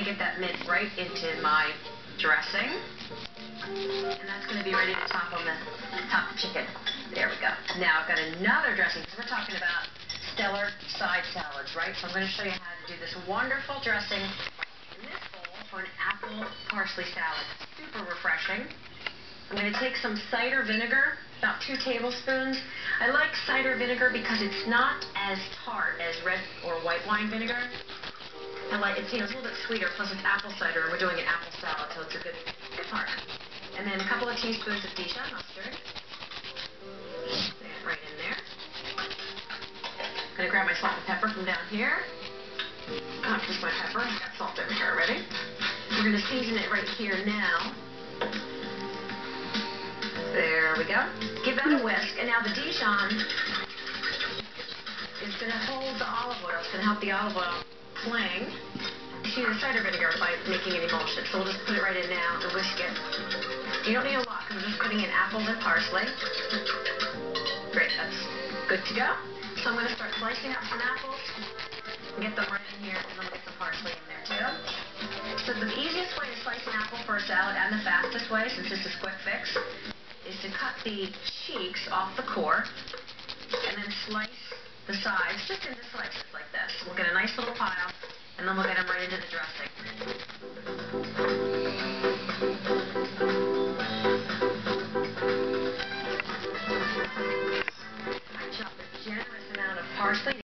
to get that mint right into my dressing. And that's going to be ready to top on the chicken. There we go. Now I've got another dressing, because we're talking about stellar side salads, right? So I'm going to show you how to do this wonderful dressing in this bowl for an apple parsley salad. Super refreshing. I'm going to take some cider vinegar, about 2 tablespoons. I like cider vinegar because it's not as tart as red or white wine vinegar. I like it's, it's a little bit sweeter, plus it's apple cider, and we're doing an apple salad, so it's a good part. And then a couple of teaspoons of Dijon mustard. Right in there. I'm going to grab my salt and pepper from down here. Not just my pepper, I've got salt in here already. We're going to season it right here now. There we go. Give that a whisk, and now the Dijon is going to hold the olive oil. It's going to help the olive oil cling to the cider vinegar by making an emulsion. So we'll just put it right in now and whisk it. You don't need a lot, because we're just putting in apples and parsley. Great, that's good to go. So I'm going to start slicing up some apples and get them right in here, and then we'll get some parsley in there too. So the easiest way to slice an apple for a salad, and the fastest way, since this is quick fix, is to cut the cheeks off the core and then slice the sides just into slices like this. We'll get a nice little pile, and then we'll get them right into the dressing.